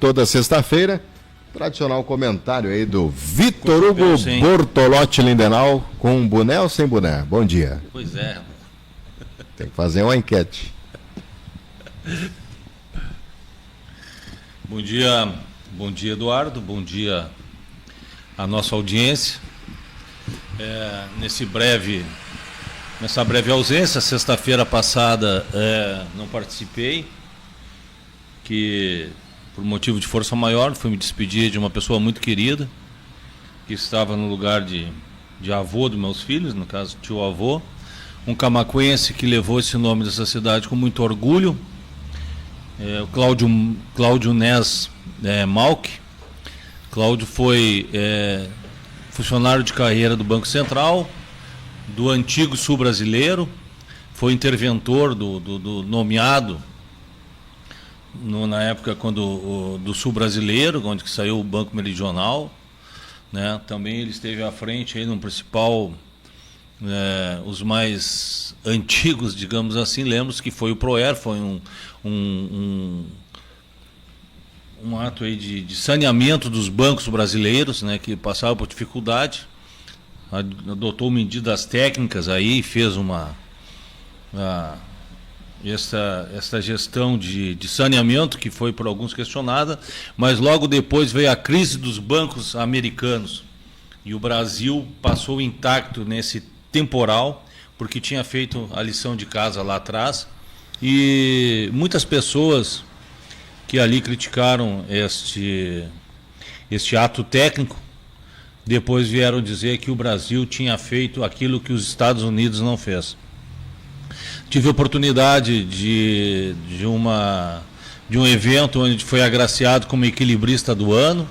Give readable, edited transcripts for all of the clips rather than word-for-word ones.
toda sexta-feira. Tradicional comentário aí do Vitor Hugo Bortolotti Lindenau, com boné ou sem boné? Bom dia. Pois é. Tem que fazer uma enquete. Bom dia Eduardo, bom dia à nossa audiência. Nessa breve ausência, sexta-feira passada não participei, que por motivo de força maior fui me despedir de uma pessoa muito querida, que estava no lugar de avô dos meus filhos, no caso tio-avô, um camaquense que levou esse nome dessa cidade com muito orgulho, o Cláudio Nes Malck. Cláudio foi funcionário de carreira do Banco Central, do antigo Sul Brasileiro, foi interventor do nomeado na época do Sul Brasileiro, onde que saiu o Banco Meridional, né? Também ele esteve à frente aí no principal, os mais antigos, digamos assim, lembro que foi o ProER, foi um ato aí de saneamento dos bancos brasileiros, né, que passavam por dificuldade, adotou medidas técnicas aí, fez essa gestão de saneamento, que foi por alguns questionada, mas logo depois veio a crise dos bancos americanos, e o Brasil passou intacto nesse temporal, porque tinha feito a lição de casa lá atrás, e muitas pessoas que ali criticaram este ato técnico, depois vieram dizer que o Brasil tinha feito aquilo que os Estados Unidos não fez. Tive a oportunidade de um evento onde foi agraciado como equilibrista do ano,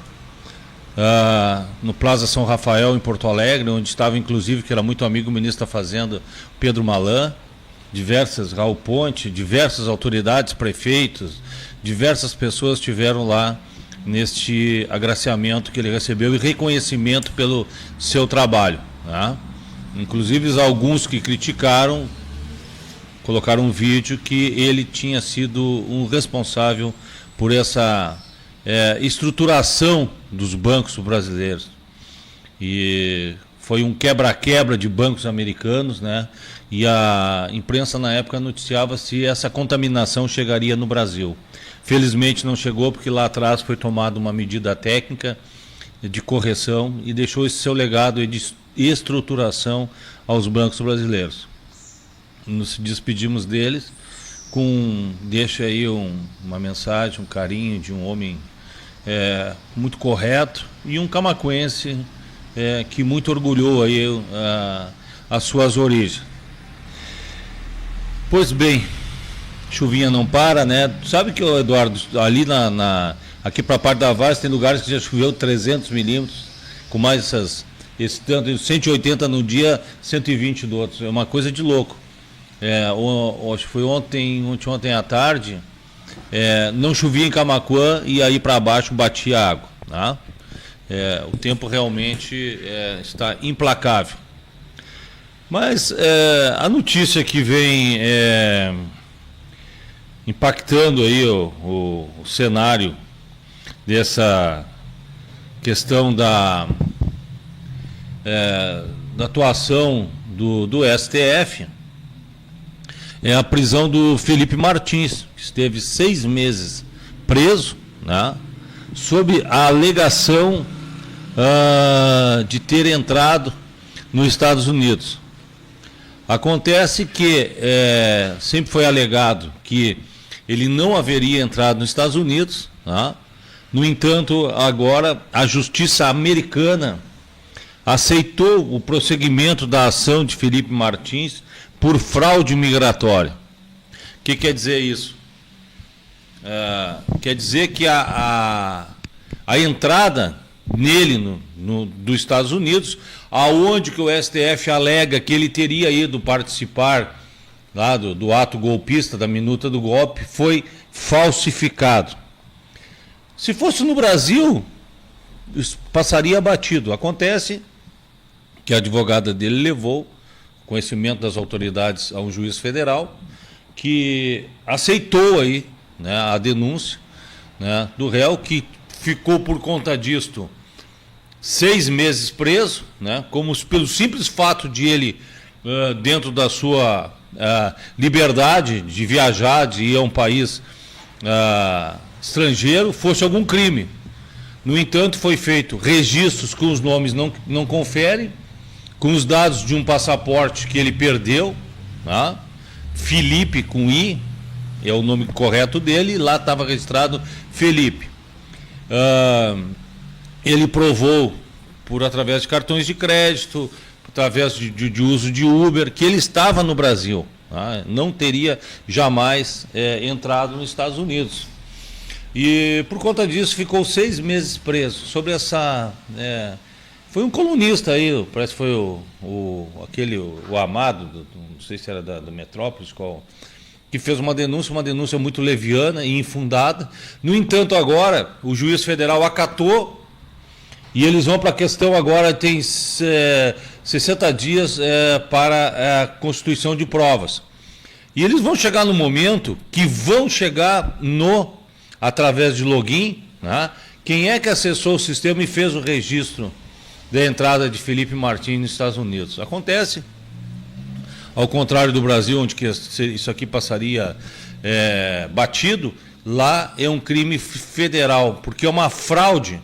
no Plaza São Rafael, em Porto Alegre, onde estava inclusive, que era muito amigo, o ministro da Fazenda, Pedro Malan, Raul Ponte, diversas autoridades, prefeitos, diversas pessoas estiveram lá neste agraciamento que ele recebeu e reconhecimento pelo seu trabalho, tá? Inclusive alguns que criticaram colocaram um vídeo que ele tinha sido um responsável por essa estruturação dos bancos brasileiros, e foi um quebra-quebra de bancos americanos, né? E a imprensa na época noticiava se essa contaminação chegaria no Brasil. Felizmente não chegou, porque lá atrás foi tomada uma medida técnica de correção e deixou esse seu legado de estruturação aos bancos brasileiros. Nos despedimos deles, deixa aí uma mensagem, um carinho de um homem muito correto e um camaquense que muito orgulhou aí as suas origens. Pois bem, chuvinha não para, né? Sabe que, Eduardo, ali aqui para a parte da Vaz tem lugares que já choveu 300 milímetros, com mais esse tanto, 180 no dia, 120 do outro. É uma coisa de louco. Acho que foi ontem à tarde, não chovia em Camaquã e aí para baixo batia água, tá? O tempo realmente está implacável. Mas a notícia que vem impactando aí o cenário dessa questão da atuação do STF é a prisão do Felipe Martins, que esteve 6 meses preso, né, sob a alegação de ter entrado nos Estados Unidos. Acontece que sempre foi alegado que ele não haveria entrado nos Estados Unidos, tá? No entanto, agora a justiça americana aceitou o prosseguimento da ação de Felipe Martins por fraude migratória. O que quer dizer isso? Quer dizer que a entrada nele dos Estados Unidos, aonde que o STF alega que ele teria ido participar lá do ato golpista, da minuta do golpe, foi falsificado. Se fosse no Brasil, isso passaria batido. Acontece que a advogada dele levou conhecimento das autoridades a um juiz federal, que aceitou aí, né, a denúncia né, do réu, que ficou por conta disto 6 meses preso, né, pelo simples fato de ele, dentro da sua liberdade de viajar, de ir a um país estrangeiro, fosse algum crime. No entanto, foi feito registros com os nomes não conferem, com os dados de um passaporte que ele perdeu, tá? Felipe com I, é o nome correto dele, e lá estava registrado Felipe. Ele provou, através de cartões de crédito, através de uso de Uber, que ele estava no Brasil, tá? Não teria jamais entrado nos Estados Unidos. E por conta disso ficou 6 meses preso. Sobre essa... foi um colunista aí, parece que foi o Amado, não sei se era da Metrópolis, que fez uma denúncia muito leviana e infundada. No entanto, agora, o juiz federal acatou e eles vão para a questão agora, tem 60 dias para a constituição de provas. E eles vão chegar no momento que vão chegar através de login, né? Quem é que acessou o sistema e fez o registro da entrada de Felipe Martins nos Estados Unidos? Acontece, ao contrário do Brasil, onde isso aqui passaria batido, lá é um crime federal, porque é uma fraude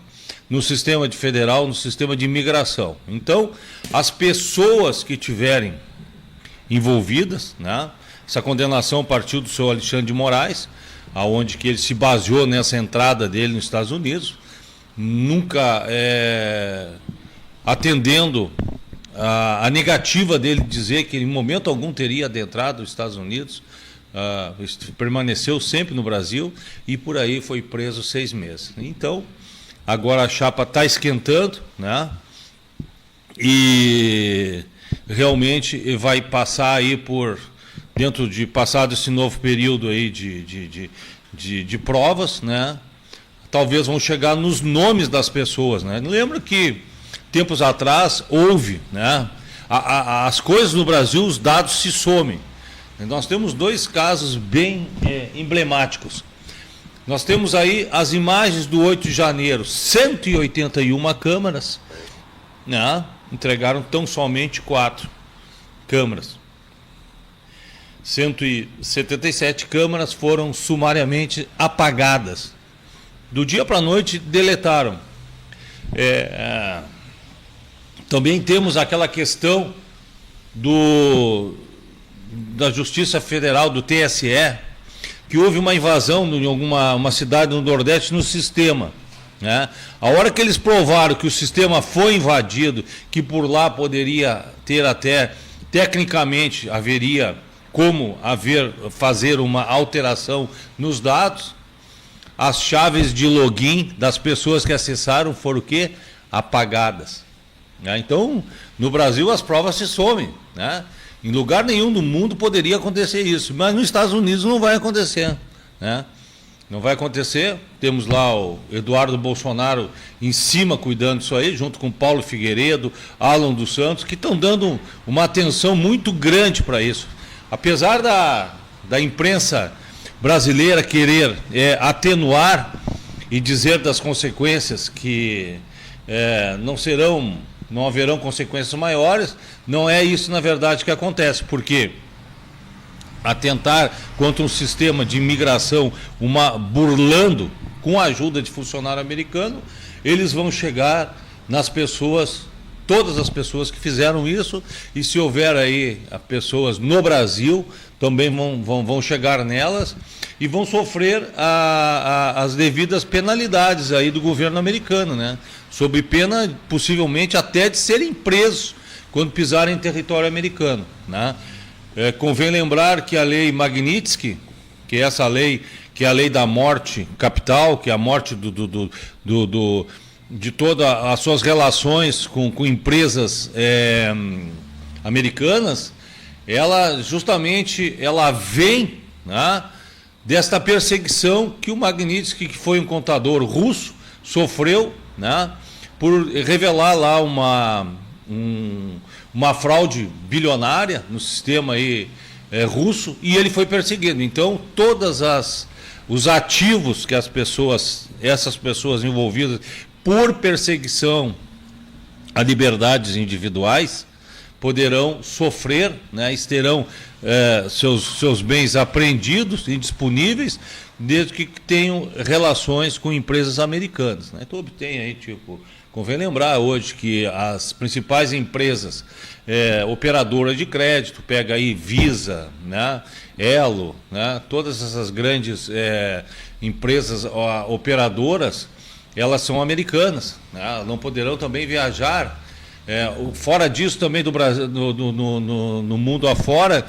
no sistema federal, no sistema de imigração. Então, as pessoas que tiverem envolvidas, né? Essa condenação partiu do senhor Alexandre de Moraes, aonde que ele se baseou nessa entrada dele nos Estados Unidos, nunca atendendo a negativa dele dizer que em momento algum teria adentrado os Estados Unidos, permaneceu sempre no Brasil e por aí foi preso 6 meses. Então, agora a chapa está esquentando, né? E realmente vai passar aí dentro de passado esse novo período aí de provas, né? Talvez vão chegar nos nomes das pessoas, né? Lembra que tempos atrás houve, né? As coisas no Brasil, os dados se somem. Nós temos 2 casos bem emblemáticos. Nós temos aí as imagens do 8 de janeiro, 181 câmaras, né? Entregaram tão somente 4 câmaras. 177 câmaras foram sumariamente apagadas. Do dia para a noite, deletaram. Também temos aquela questão da Justiça Federal, do TSE, que houve uma invasão em uma cidade no Nordeste no sistema, né? A hora que eles provaram que o sistema foi invadido, que por lá poderia ter até, tecnicamente, haveria como fazer uma alteração nos dados, as chaves de login das pessoas que acessaram foram o quê? Apagadas. Então, no Brasil as provas se somem, né? Em lugar nenhum do mundo poderia acontecer isso, mas nos Estados Unidos não vai acontecer, né? Não vai acontecer. Temos lá o Eduardo Bolsonaro em cima cuidando disso aí, junto com Paulo Figueiredo, Alan dos Santos, que estão dando uma atenção muito grande para isso. Apesar da imprensa brasileira querer atenuar e dizer das consequências que não haverão consequências maiores, não é isso na verdade que acontece, porque atentar contra um sistema de imigração, burlando com a ajuda de funcionário americano, eles vão chegar nas pessoas, todas as pessoas que fizeram isso, e se houver aí pessoas no Brasil, também vão chegar nelas e vão sofrer as devidas penalidades aí do governo americano, né? Sob pena, possivelmente, até de serem presos quando pisarem em território americano, né? Convém lembrar que a lei Magnitsky, que é essa lei, que é a lei da morte capital, que é a morte de todas as suas relações com empresas americanas, ela justamente vem, né, desta perseguição que o Magnitsky, que foi um contador russo, sofreu, né, por revelar lá uma fraude bilionária no sistema aí, russo, e ele foi perseguido. Então, todas os ativos que essas pessoas envolvidas por perseguição a liberdades individuais poderão sofrer, né, terão seus bens apreendidos e disponíveis, desde que tenham relações com empresas americanas, né? Então obtém aí, convém lembrar hoje que as principais empresas operadoras de crédito, pega aí Visa, né, Elo, né, todas essas grandes empresas operadoras, elas são americanas, né, não poderão também viajar. Fora disso também do Brasil, no mundo afora,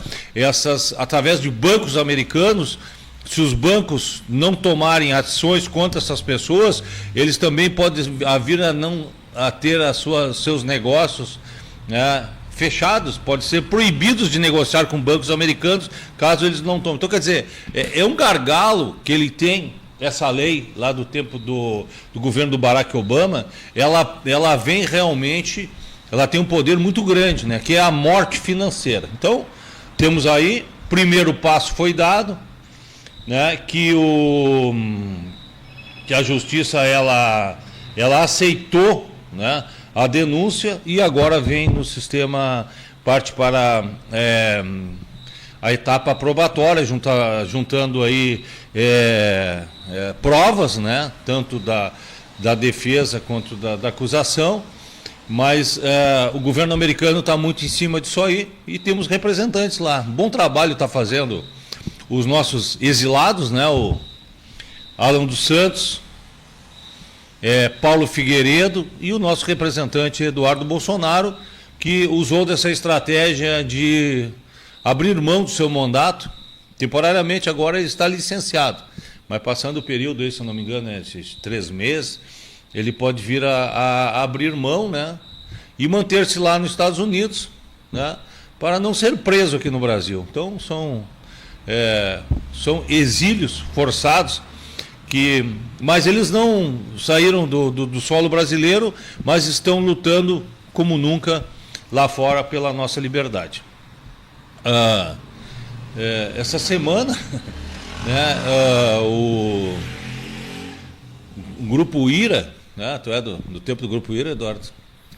através de bancos americanos, se os bancos não tomarem ações contra essas pessoas, eles também podem vir a ter seus negócios, né, fechados, podem ser proibidos de negociar com bancos americanos caso eles não tomem. Então, quer dizer, é um gargalo que ele tem. Essa lei lá do tempo do governo do Barack Obama, ela vem realmente, ela tem um poder muito grande, né, que é a morte financeira. Então, temos aí, primeiro passo foi dado, né, que a justiça ela aceitou, né, a denúncia, e agora vem no sistema, parte para a etapa probatória, juntando aí provas, né, tanto da defesa quanto da acusação, mas o governo americano está muito em cima disso aí, e temos representantes lá. Bom trabalho está fazendo os nossos exilados, né, o Alan dos Santos, Paulo Figueiredo e o nosso representante Eduardo Bolsonaro, que usou dessa estratégia de abrir mão do seu mandato. Temporariamente agora ele está licenciado, mas passando o período aí, se eu não me engano, esses 3 meses, ele pode vir a abrir mão, né, e manter-se lá nos Estados Unidos, né, para não ser preso aqui no Brasil. Então são exílios forçados, mas eles não saíram do solo brasileiro, mas estão lutando como nunca lá fora pela nossa liberdade. Essa semana, né, o Grupo Ira, né, tu é do tempo do Grupo Ira, Eduardo?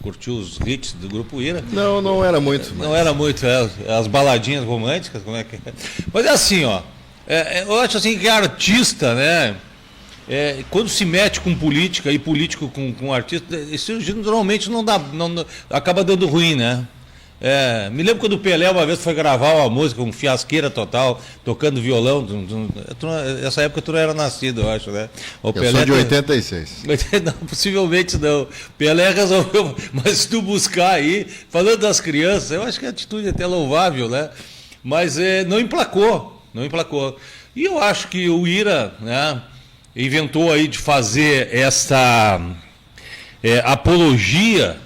Curtiu os hits do Grupo Ira? Não era muito. Não era muito, as baladinhas românticas, como é que é? Mas é assim, ó, eu acho assim que artista, né, quando se mete com política e político com artista, isso normalmente não acaba dando ruim, né? Me lembro quando o Pelé uma vez foi gravar uma música, um fiasqueira total, tocando violão. Essa época tu não era nascido, eu acho, né? Eu sou de 86. Não, possivelmente não. Pelé resolveu, mas se tu buscar aí, falando das crianças, eu acho que a atitude é até louvável, né? Mas não emplacou. E eu acho que o Ira, né, inventou aí de fazer essa apologia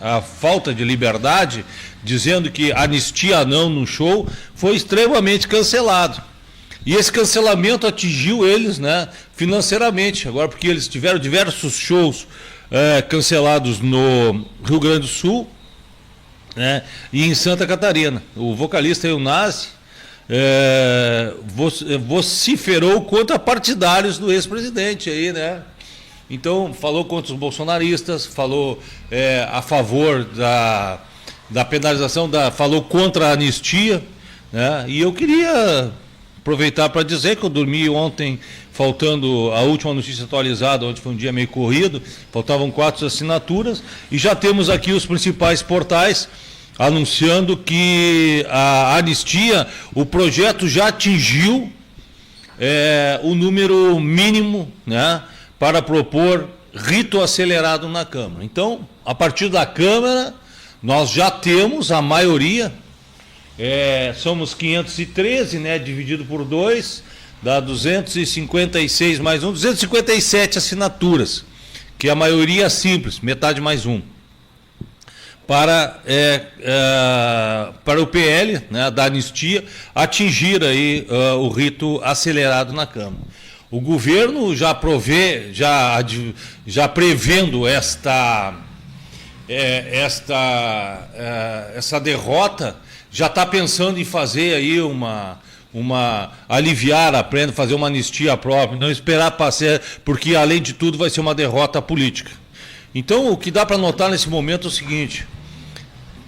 à falta de liberdade, dizendo que anistia não no show, foi extremamente cancelado. E esse cancelamento atingiu eles, né, financeiramente, agora porque eles tiveram diversos shows cancelados no Rio Grande do Sul, né, e em Santa Catarina. O vocalista Eunase vociferou contra partidários do ex-presidente aí, né? Então falou contra os bolsonaristas, falou a favor da penalização, falou contra a anistia, né? E eu queria aproveitar para dizer que eu dormi ontem, faltando a última notícia atualizada, onde foi um dia meio corrido, faltavam 4 assinaturas, e já temos aqui os principais portais anunciando que a anistia, o projeto já atingiu o número mínimo, né, para propor rito acelerado na Câmara. Então, a partir da Câmara, nós já temos a maioria, somos 513, né, dividido por 2, dá 256 mais 1, 257 assinaturas, que é a maioria simples, metade mais 1. Para o PL, né, da anistia, atingir aí o rito acelerado na Câmara. O governo já prevendo essa derrota, já está pensando em fazer aí aliviar a pena, fazer uma anistia própria, não esperar passar, porque além de tudo vai ser uma derrota política. Então o que dá para notar nesse momento é o seguinte,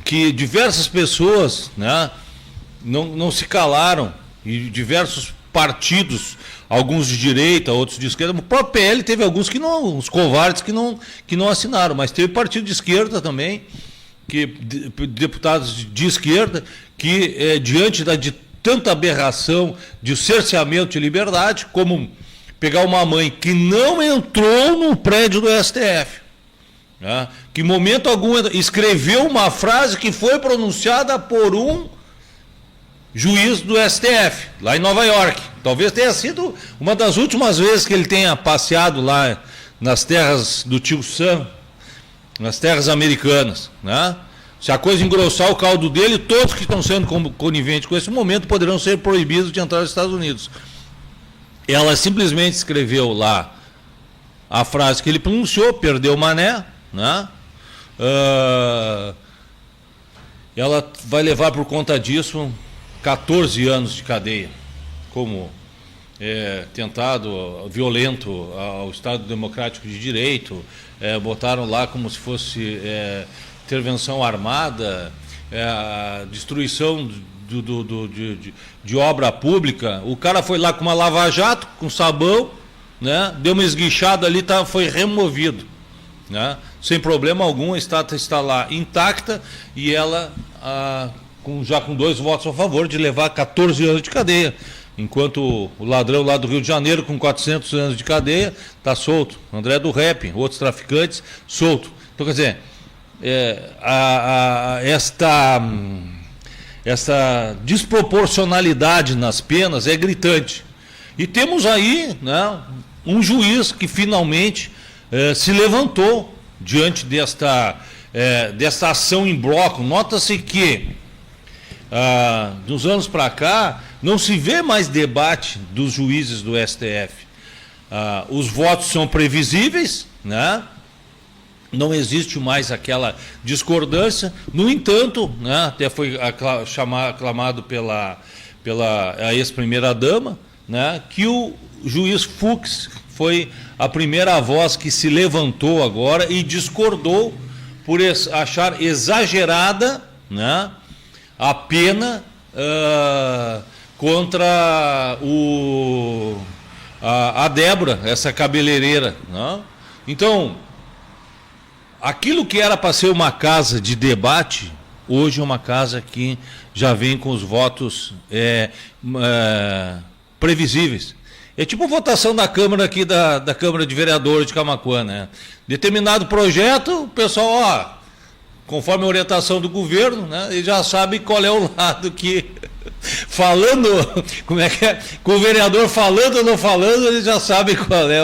que diversas pessoas, né, não se calaram, e diversos partidos, alguns de direita, outros de esquerda, o próprio PL teve alguns que não, os covardes que não assinaram, mas teve partido de esquerda também, deputados de esquerda, que diante de tanta aberração de cerceamento de liberdade, como pegar uma mãe que não entrou no prédio do STF, né, que em momento algum escreveu uma frase que foi pronunciada por um juiz do STF, lá em Nova York. Talvez tenha sido uma das últimas vezes que ele tenha passeado lá nas terras do tio Sam, nas terras americanas, né? Se a coisa engrossar o caldo dele, todos que estão sendo coniventes com esse momento poderão ser proibidos de entrar nos Estados Unidos. Ela simplesmente escreveu lá a frase que ele pronunciou, perdeu o mané, né? Ela vai levar por conta disso 14 anos de cadeia, como tentado violento ao Estado Democrático de Direito, botaram lá como se fosse intervenção armada, destruição de obra pública. O cara foi lá com uma lava-jato, com sabão, né, deu uma esguichada ali, foi removido, né, sem problema algum. A estátua está lá intacta e ela já com 2 votos a favor de levar 14 anos de cadeia, enquanto o ladrão lá do Rio de Janeiro, com 400 anos de cadeia, está solto. André do Rap, outros traficantes, solto. Então, quer dizer, esta desproporcionalidade nas penas é gritante. E temos aí, né, um juiz que finalmente se levantou diante desta ação em bloco. Nota-se que dos anos para cá não se vê mais debate dos juízes do STF. Os votos são previsíveis, né? Não existe mais aquela discordância. No entanto, né, até foi aclamado pela ex-primeira-dama, né, que o juiz Fux foi a primeira voz que se levantou agora e discordou por achar exagerada, né, a pena contra a Débora, essa cabeleireira, né? Então, aquilo que era para ser uma casa de debate, hoje é uma casa que já vem com os votos previsíveis. É tipo votação da Câmara aqui, da Câmara de Vereadores de Camaquã, né? Determinado projeto, o pessoal, conforme a orientação do governo, né, ele já sabe qual é o lado que... Falando, como é que é? Com o vereador falando ou não falando, ele já sabe qual é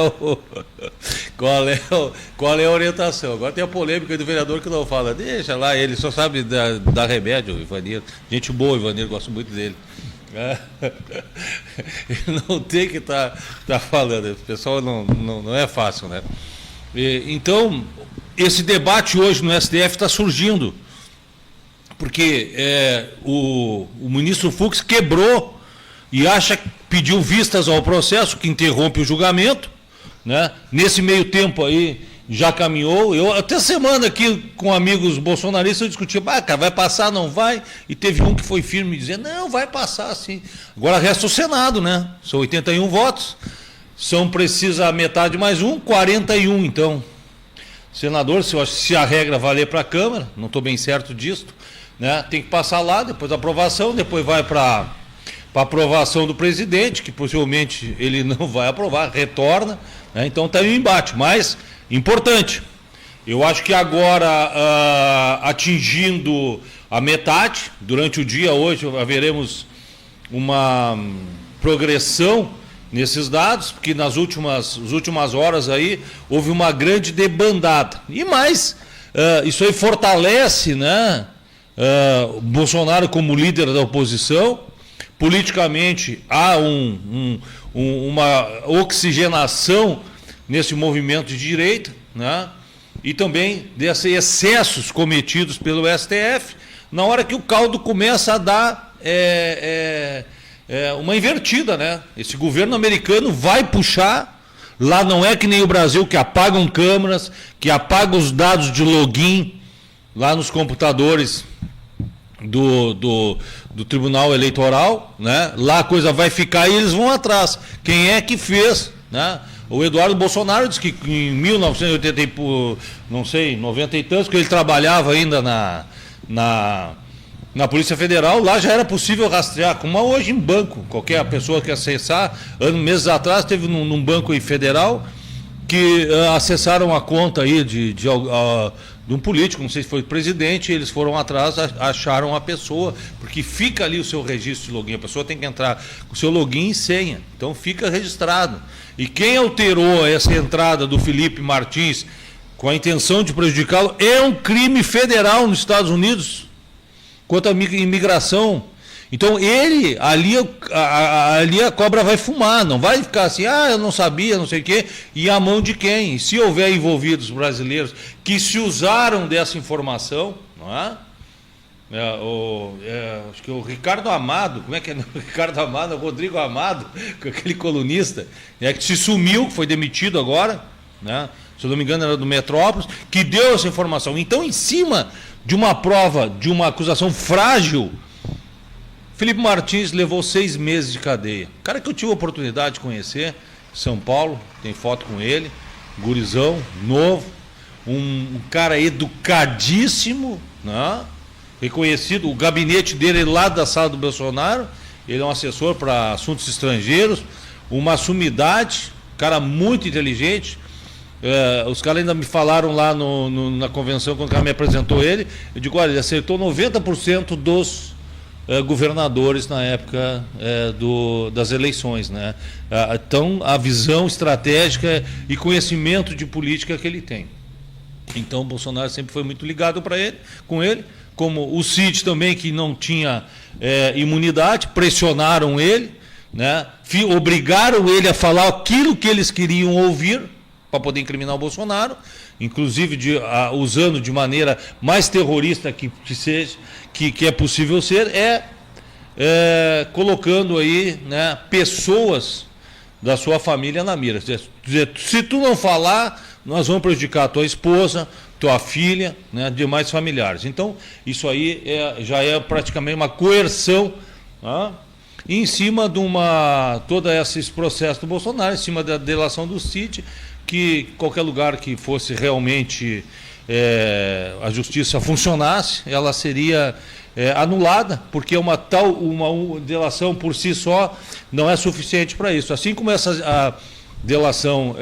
a orientação. Agora tem a polêmica do vereador que não fala. Deixa lá, ele só sabe dar remédio, o Ivanir. Gente boa, o Ivanir, gosto muito dele. Ele não tem que tá falando. O pessoal não é fácil, né? Então, esse debate hoje no STF está surgindo. Porque o ministro Fux quebrou e pediu vistas ao processo, que interrompe o julgamento, né? Nesse meio tempo aí já caminhou. Eu até semana aqui com amigos bolsonaristas eu discutia, cara, vai passar, não vai? E teve um que foi firme dizendo, não, vai passar sim. Agora resta o Senado, né? São 81 votos, precisa metade mais 1, 41 então. Senador, se a regra valer para a Câmara, não estou bem certo disso, né, tem que passar lá, depois da aprovação, depois vai para aprovação do presidente, que possivelmente ele não vai aprovar, retorna, né, então está em um embate, mas importante. Eu acho que agora, atingindo a metade, durante o dia hoje haveremos uma progressão nesses dados, porque nas últimas horas aí houve uma grande debandada. E mais, isso aí fortalece, né, Bolsonaro como líder da oposição. Politicamente há uma oxigenação nesse movimento de direita, né? E também desses excessos cometidos pelo STF, na hora que o caldo começa a dar uma invertida, né? Esse governo americano vai puxar, lá não é que nem o Brasil, que apagam câmeras, que apagam os dados de login lá nos computadores do Tribunal Eleitoral, né? Lá a coisa vai ficar e eles vão atrás. Quem é que fez, né? O Eduardo Bolsonaro disse que em 1980, não sei, 90 e tantos, que ele trabalhava ainda na Polícia Federal, lá já era possível rastrear, como hoje em banco. Qualquer pessoa que acessar, meses atrás, teve num banco federal que acessaram a conta aí de um político, não sei se foi presidente, eles foram atrás, acharam a pessoa, porque fica ali o seu registro de login, a pessoa tem que entrar com o seu login e senha, então fica registrado. E quem alterou essa entrada do Felipe Martins com a intenção de prejudicá-lo é um crime federal nos Estados Unidos, quanto à imigração. Então ele, ali a cobra vai fumar, não vai ficar assim, eu não sabia, não sei o quê, e a mão de quem? Se houver envolvidos brasileiros que se usaram dessa informação, não é? Acho que o Ricardo Amado, como é que é? O Ricardo Amado, o Rodrigo Amado, aquele colunista, que se sumiu, que foi demitido agora, né? Se eu não me engano era do Metrópolis, que deu essa informação. Então, em cima de uma prova, de uma acusação frágil, Felipe Martins levou 6 meses de cadeia. Cara que eu tive a oportunidade de conhecer, São Paulo, tem foto com ele, gurizão, novo, um cara educadíssimo, né? Reconhecido, o gabinete dele é lá da sala do Bolsonaro, ele é um assessor para assuntos estrangeiros, uma sumidade, cara muito inteligente. Os caras ainda me falaram lá na convenção, quando o cara me apresentou ele, eu digo, olha, ele acertou 90% dos governadores na época das eleições, né? Então, a visão estratégica e conhecimento de política que ele tem. Então, o Bolsonaro sempre foi muito ligado com ele, como o Cid também, que não tinha imunidade, pressionaram ele, né? Obrigaram ele a falar aquilo que eles queriam ouvir, para poder incriminar o Bolsonaro, inclusive usando de maneira mais terrorista que seja, que é possível ser, colocando aí, né, pessoas da sua família na mira. Se tu não falar, nós vamos prejudicar a tua esposa, tua filha, né, demais familiares. Então, isso aí já é praticamente uma coerção, né, em cima de todo esse processo do Bolsonaro, em cima da delação do Cid, que qualquer lugar que fosse realmente a justiça funcionasse, ela seria anulada, porque uma delação por si só não é suficiente para isso. Assim como a delação,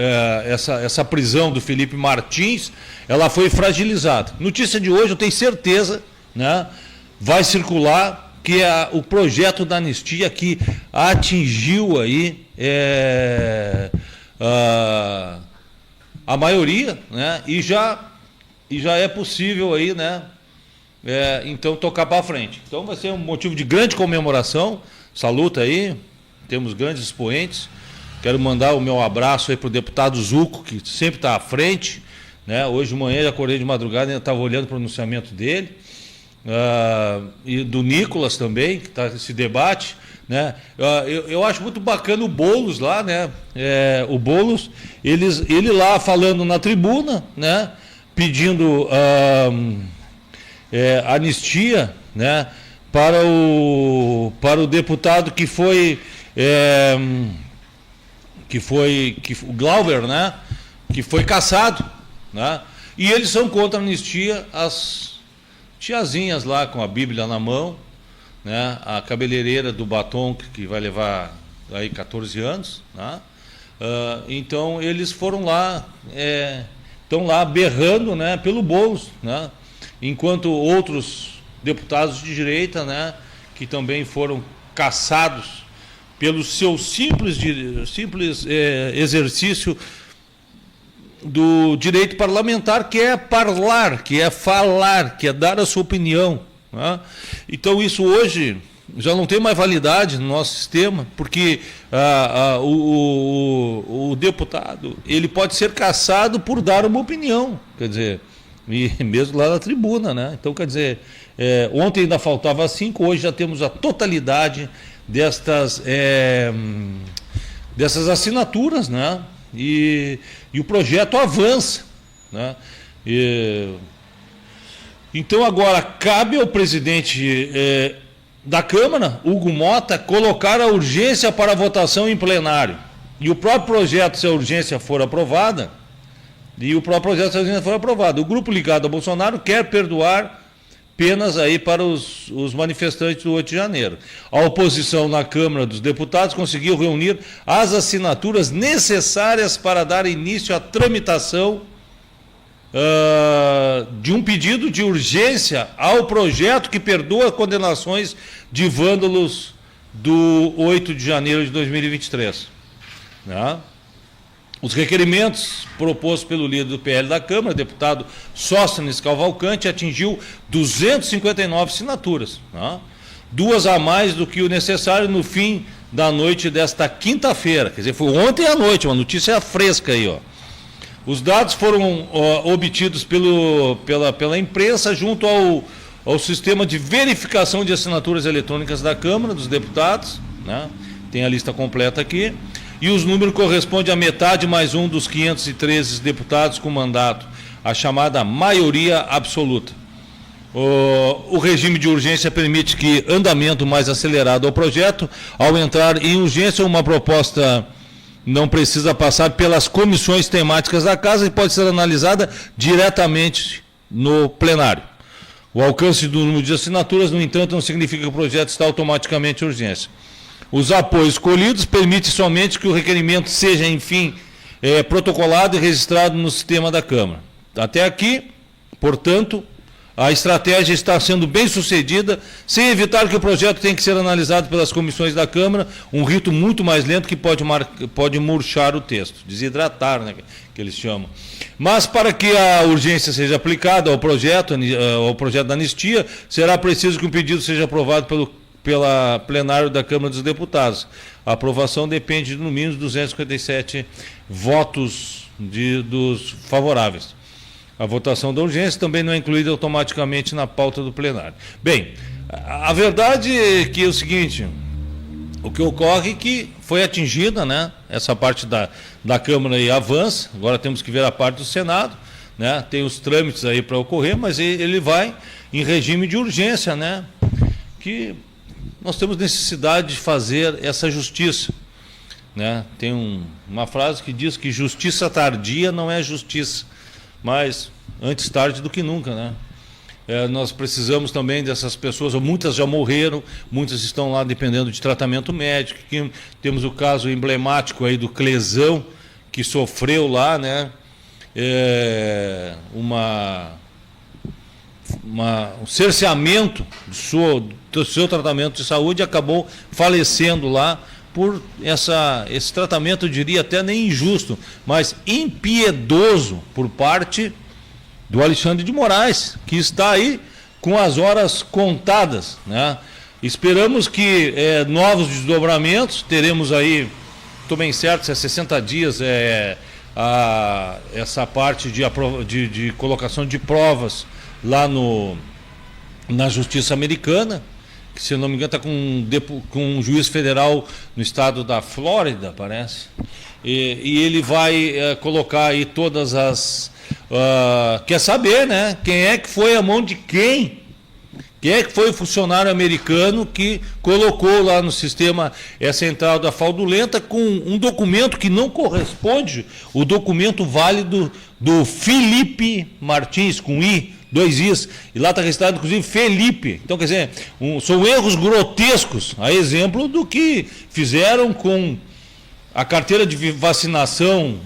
essa prisão do Felipe Martins, ela foi fragilizada. Notícia de hoje, eu tenho certeza, né, vai circular, que é o projeto da anistia que atingiu aí a maioria, né, e já é possível aí, né, então tocar para frente. Então vai ser um motivo de grande comemoração, essa luta aí, temos grandes expoentes. Quero mandar o meu abraço aí para o deputado Zuco, que sempre está à frente, né? Hoje de manhã, acordei de madrugada, ainda estava olhando o pronunciamento dele, e do Nicolas também, que está nesse debate, né? Eu acho muito bacana o Boulos lá, né? O Boulos, ele lá falando na tribuna, né? Pedindo anistia, né? Para o deputado que foi o Glauber, né? Que foi cassado, né? E eles são contra a anistia, as tiazinhas lá com a Bíblia na mão, né? A cabeleireira do batom, que vai levar aí 14 anos, né? Então eles foram lá, estão lá berrando, né, pelo Boulos, né? Enquanto outros deputados de direita, né, que também foram cassados pelo seu simples exercício do direito parlamentar, que é falar, que é dar a sua opinião, né? Então isso hoje já não tem mais validade no nosso sistema, porque o deputado, ele pode ser cassado por dar uma opinião, quer dizer, e mesmo lá na tribuna, né? Então, quer dizer, ontem ainda faltava 5, hoje já temos a totalidade dessas assinaturas, né? E o projeto avança, né? Então agora cabe ao presidente da Câmara, Hugo Mota, colocar a urgência para a votação em plenário. E o próprio projeto, se a urgência for aprovada, o grupo ligado a Bolsonaro quer perdoar penas aí para os manifestantes do 8 de janeiro. A oposição na Câmara dos Deputados conseguiu reunir as assinaturas necessárias para dar início à tramitação de um pedido de urgência ao projeto que perdoa condenações de vândalos do 8 de janeiro de 2023. Né? Os requerimentos propostos pelo líder do PL da Câmara, deputado Sóstenes Cavalcante, atingiu 259 assinaturas, né? 2 a mais do que o necessário no fim da noite desta quinta-feira. Quer dizer, foi ontem à noite, uma notícia fresca aí, ó. Os dados foram obtidos pela imprensa junto ao sistema de verificação de assinaturas eletrônicas da Câmara dos Deputados, né? Tem a lista completa aqui. E os números correspondem à metade mais um dos 513 deputados com mandato, a chamada maioria absoluta. O regime de urgência permite que andamento mais acelerado ao projeto. Ao entrar em urgência, uma proposta não precisa passar pelas comissões temáticas da Casa e pode ser analisada diretamente no plenário. O alcance do número de assinaturas, no entanto, não significa que o projeto está automaticamente em urgência. Os apoios escolhidos permitem somente que o requerimento seja, enfim, protocolado e registrado no sistema da Câmara. Até aqui, portanto, a estratégia está sendo bem sucedida, sem evitar que o projeto tenha que ser analisado pelas comissões da Câmara, um rito muito mais lento que pode murchar o texto, desidratar, né, que eles chamam. Mas para que a urgência seja aplicada ao projeto da anistia, será preciso que o pedido seja aprovado pela plenário da Câmara dos Deputados. A aprovação depende de no mínimo 257 votos dos favoráveis. A votação da urgência também não é incluída automaticamente na pauta do plenário. Bem, a verdade é que é o seguinte, o que ocorre é que foi atingida, né, essa parte da Câmara e avança, agora temos que ver a parte do Senado, né, tem os trâmites aí para ocorrer, mas ele vai em regime de urgência, né, que nós temos necessidade de fazer essa justiça, né? Tem uma frase que diz que justiça tardia não é justiça, mas antes tarde do que nunca, né? Nós precisamos também dessas pessoas, muitas já morreram, muitas estão lá dependendo de tratamento médico. Temos o caso emblemático aí do Clesão, que sofreu lá, né? Um cerceamento do seu tratamento de saúde, acabou falecendo lá por esse tratamento, eu diria até nem injusto, mas impiedoso por parte do Alexandre de Moraes, que está aí com as horas contadas, né? Esperamos que novos desdobramentos, teremos aí, estou bem certo, se é 60 dias essa parte de colocação de provas lá na Justiça Americana, que, se eu não me engano, está com um juiz federal no estado da Flórida, parece, e ele vai colocar aí todas as... quer saber, né? Quem é que foi a mão de quem? Quem é que foi o funcionário americano que colocou lá no sistema essa entrada da fraudulenta com um documento que não corresponde, o documento válido do Felipe Martins, com I, 2 Is, e lá está registrado, inclusive, Felipe. Então, quer dizer, são erros grotescos, a exemplo do que fizeram com a carteira de vacinação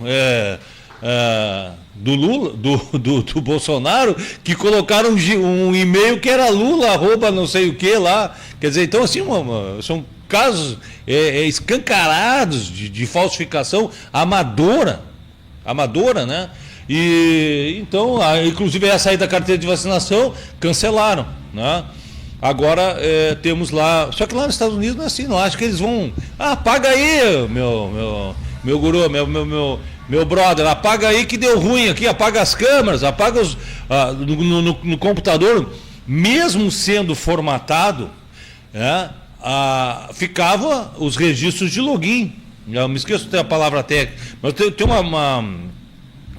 do Lula, do Bolsonaro, que colocaram um e-mail que era Lula, @ não sei o que lá. Quer dizer, então, assim, são casos escancarados de falsificação amadora, né? E então, inclusive essa aí da carteira de vacinação, cancelaram, né? Agora temos lá, só que lá nos Estados Unidos não é assim, não acho que eles vão, apaga aí, meu guru, meu brother, apaga aí que deu ruim aqui, apaga as câmeras, apaga no computador, mesmo sendo formatado, ficava os registros de login. Eu me esqueço de ter a palavra técnica, mas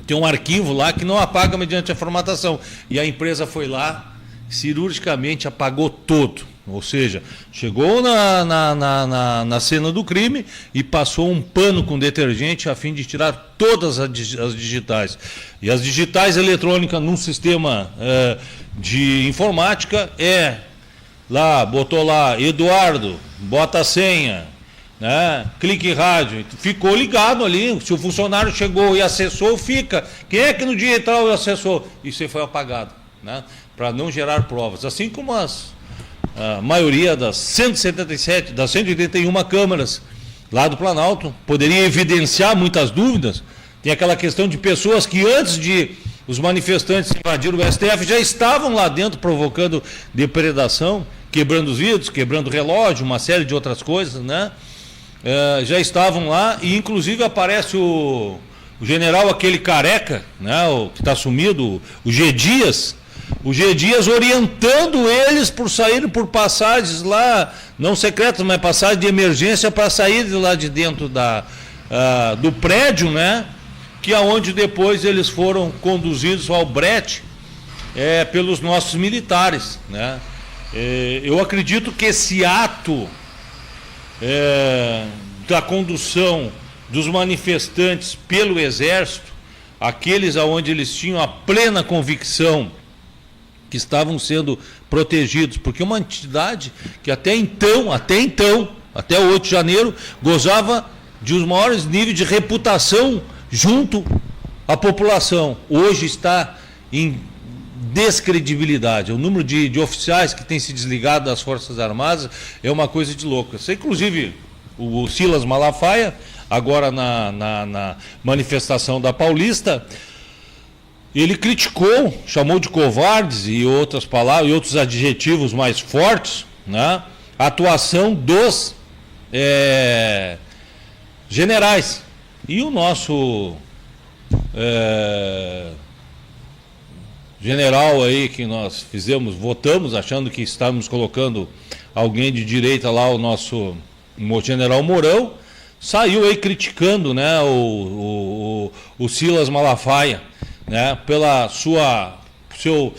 tem um arquivo lá que não apaga mediante a formatação. E a empresa foi lá, cirurgicamente apagou todo. Ou seja, chegou na cena do crime e passou um pano com detergente a fim de tirar todas as digitais. E as digitais eletrônicas num sistema de informática botou lá, Eduardo, bota a senha, né? Clique rádio, ficou ligado ali. Se o funcionário chegou e acessou, fica. Quem é que no dia tal acessou? Isso aí foi apagado, né? Para não gerar provas. Assim como a maioria das 177, das 181 câmaras lá do Planalto, poderia evidenciar muitas dúvidas. Tem aquela questão de pessoas que antes de os manifestantes invadirem o STF já estavam lá dentro provocando depredação, quebrando os vidros, quebrando o relógio, uma série de outras coisas, né? Já estavam lá e inclusive aparece o general, aquele careca, né? O que está sumido, o G. Dias. O G. Dias orientando eles por saírem por passagens lá, não secretas, mas passagens de emergência para sair de lá de dentro do prédio, né? Que é onde depois eles foram conduzidos ao brete pelos nossos militares, né? Eu acredito que esse ato da condução dos manifestantes pelo Exército, aqueles aonde eles tinham a plena convicção que estavam sendo protegidos, porque uma entidade que até o 8 de janeiro, gozava de os maiores níveis de reputação junto à população, hoje está em descredibilidade. O número de oficiais que tem se desligado das Forças Armadas é uma coisa de louco. Inclusive, o Silas Malafaia, agora na manifestação da Paulista, ele criticou, chamou de covardes e outras palavras e outros adjetivos mais fortes, né, a atuação dos generais. E o nosso general aí que nós votamos, achando que estávamos colocando alguém de direita lá, o general Mourão, saiu aí criticando, né, o Silas Malafaia, né, pela seu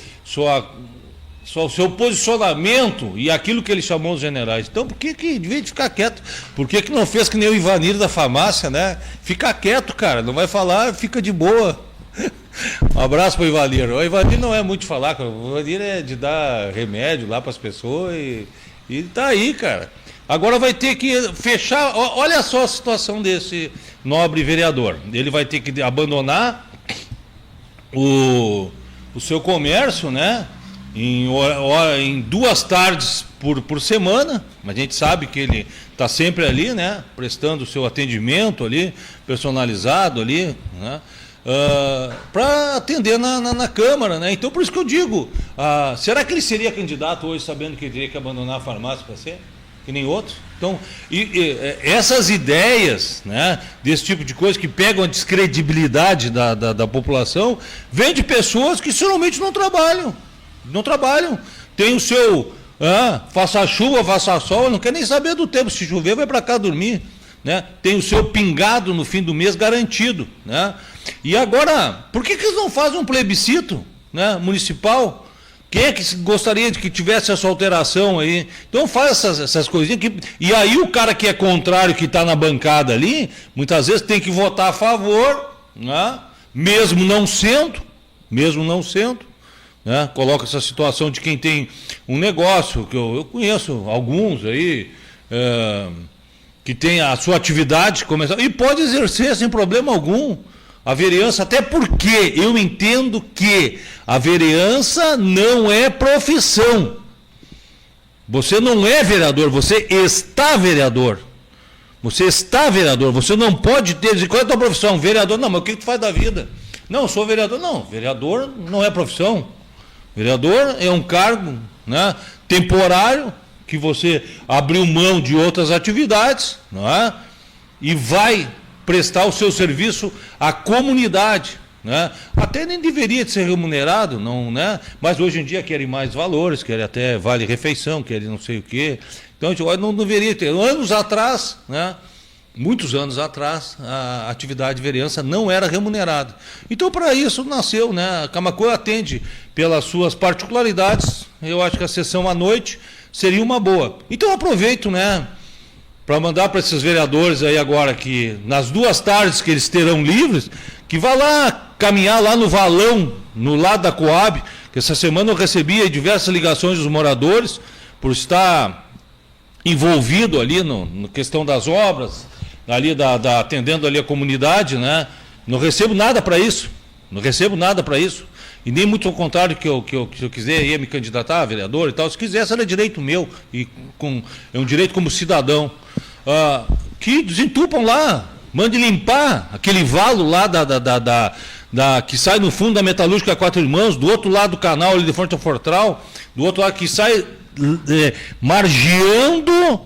posicionamento e aquilo que ele chamou os generais. Então, por que devia de ficar quieto? Por que não fez que nem o Ivanir da farmácia, né? Fica quieto, cara, não vai falar, fica de boa. Um abraço para o Ivanir. O Ivanir não é muito de falar, cara. O Ivanir é de dar remédio lá para as pessoas e tá aí, cara. Agora vai ter que fechar. Olha só a situação desse nobre vereador. Ele vai ter que abandonar o seu comércio, né? Em 2 tardes por semana, mas a gente sabe que ele está sempre ali, né? Prestando o seu atendimento ali, personalizado ali, né? Para atender na Câmara, né? Então, por isso que eu digo, será que ele seria candidato hoje sabendo que ele teria que abandonar a farmácia para ser? Que nem outros? Então, essas ideias, né, desse tipo de coisa que pegam a descredibilidade da população, vem de pessoas que geralmente não trabalham. Tem o seu faça chuva, faça sol, não quer nem saber do tempo. Se chover, vai para cá dormir, né? Tem o seu pingado no fim do mês garantido, né? E agora, por que eles não fazem um plebiscito, né, municipal? Quem é que gostaria de que tivesse essa alteração aí? Então faz essas coisinhas. E aí o cara que é contrário, que está na bancada ali, muitas vezes tem que votar a favor, né? Mesmo não sendo, né? Coloca essa situação de quem tem um negócio, que eu conheço alguns aí, que tem a sua atividade começar, e pode exercer sem problema algum a vereança, até porque eu entendo que a vereança não é profissão. Você não é vereador, você está vereador. Você não pode ter. Qual é a tua profissão? Vereador? Não, mas o que tu faz da vida? Não, eu sou vereador. Não, vereador não é profissão. Vereador é um cargo, né, temporário, que você abriu mão de outras atividades, não é? E vai prestar o seu serviço à comunidade, né? Até nem deveria de ser remunerado, não, né? Mas hoje em dia querem mais valores, querem até vale refeição, querem não sei o quê, Então, não deveria ter. Anos atrás, né? Muitos anos atrás, a atividade de vereança não era remunerada. Então, para isso nasceu, né? A Camaquã atende pelas suas particularidades. Eu acho que a sessão à noite seria uma boa. Então, aproveito, né, para mandar para esses vereadores aí agora que nas 2 tardes que eles terão livres, que vá lá caminhar lá no valão, no lado da Coab, que essa semana eu recebi diversas ligações dos moradores por estar envolvido ali no questão das obras, ali atendendo ali a comunidade, né? Não recebo nada para isso, e nem muito ao contrário que eu quiser ia me candidatar a vereador e tal, se quisesse era direito meu, e é um direito como cidadão, que desentupam lá, mande limpar aquele valo lá que sai no fundo da metalúrgica Quatro Irmãos, do outro lado do canal ali de frente ao Fortral, do outro lado que sai margeando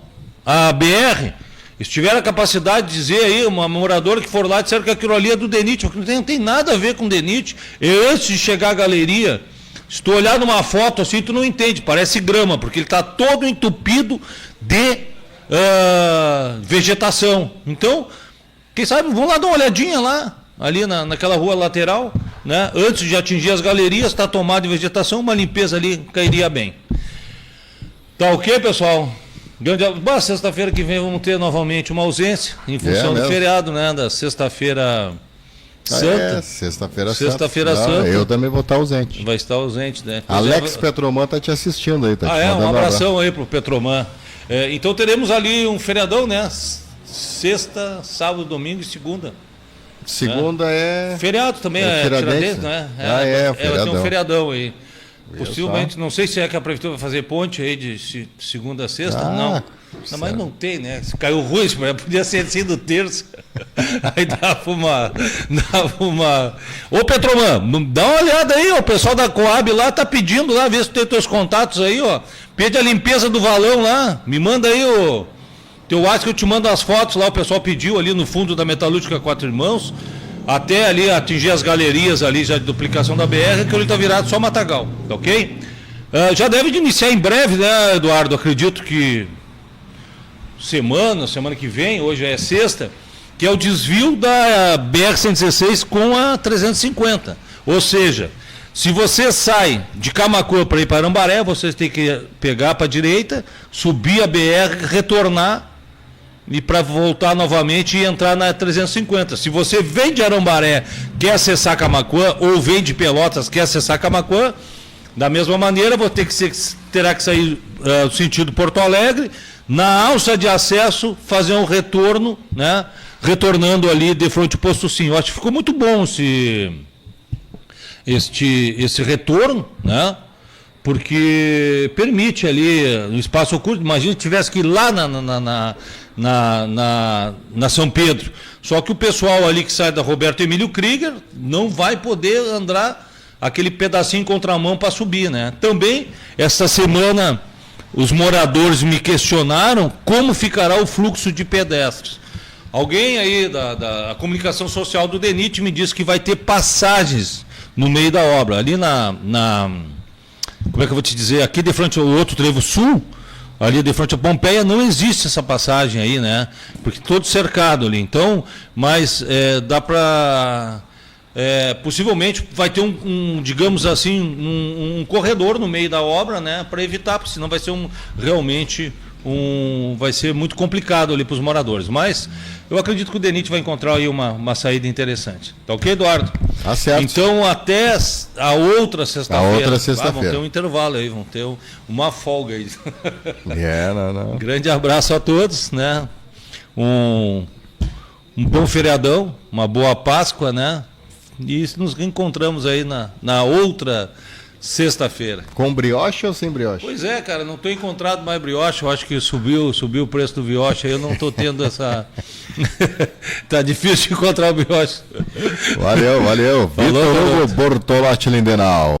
a BR. Se tiver a capacidade de dizer aí, uma moradora que for lá, disseram que aquilo ali é do DENIT, não tem nada a ver com o DENIT. E antes de chegar à galeria, se tu olhar numa foto assim, tu não entende, parece grama, porque ele está todo entupido de vegetação. Então, quem sabe, vamos lá dar uma olhadinha lá, ali naquela rua lateral, né? Antes de atingir as galerias, está tomado de vegetação, uma limpeza ali cairia bem. Tá ok, pessoal? Sexta-feira que vem vamos ter novamente uma ausência, em função do feriado, né? Da sexta-feira santa. Sexta-feira santa. Eu também vou estar ausente. Vai estar ausente, né? Alex Petroman está te assistindo aí, tá? Um abração aí pro Petroman. Então teremos ali um feriadão, né? Sexta, sábado, domingo e segunda. Segunda é feriado também, Tiradentes, né? Vai ter um feriadão aí. Possivelmente, não sei se é que a prefeitura vai fazer ponte aí de segunda a sexta, não, mas não tem, né? Se caiu ruim, podia ser sido terça. Aí dava uma... Ô Petroman, dá uma olhada aí, ó, o pessoal da Coab lá tá pedindo lá, vê se tem teus contatos aí, ó. Pede a limpeza do valão lá, me manda aí o teu WhatsApp que eu te mando as fotos lá, o pessoal pediu ali no fundo da metalúrgica Quatro Irmãos, até ali atingir as galerias ali já de duplicação da BR, que ele está virado só matagal, tá ok? Já deve de iniciar em breve, né, Eduardo? Acredito que semana que vem, hoje é sexta, que é o desvio da BR-116 com a 350. Ou seja, se você sai de Camaquã para ir para Arambaré, você tem que pegar para a direita, subir a BR, retornar, e para voltar novamente e entrar na 350. Se você vem de Arambaré, quer acessar Camaquã, ou vem de Pelotas, quer acessar Camaquã, da mesma maneira, terá que sair no sentido Porto Alegre, na alça de acesso, fazer um retorno, né? Retornando ali de frente ao posto Sim. Eu acho que ficou muito bom esse retorno, né? Porque permite ali no espaço curto. Imagina se tivesse que ir lá na São Pedro. Só que o pessoal ali que sai da Roberto Emílio Krieger não vai poder andar aquele pedacinho em contramão para subir, né? Também, esta semana, os moradores me questionaram como ficará o fluxo de pedestres. Alguém aí da comunicação social do DENIT me disse que vai ter passagens no meio da obra. Ali como é que eu vou te dizer? Aqui de frente ao outro trevo sul, ali de frente a Pompeia, não existe essa passagem aí, né? Porque todo cercado ali. Então, mas dá para... possivelmente vai ter digamos assim, um corredor no meio da obra, né? Para evitar, porque senão vai ser vai ser muito complicado ali para os moradores. Mas eu acredito que o DENIT vai encontrar aí uma saída interessante. Tá ok, Eduardo? Tá certo. Então, até a outra sexta-feira. Vão ter um intervalo aí, vão ter uma folga aí. Não. Grande abraço a todos, né? Um bom feriadão, uma boa Páscoa, né? E nos reencontramos aí na outra sexta-feira. Com brioche ou sem brioche? Pois é, cara, não estou encontrado mais brioche, eu acho que subiu o preço do brioche, aí eu não estou tendo essa... Tá difícil de encontrar o brioche. Valeu. Falou, Vitor Hugo Bortolotti Lindenau.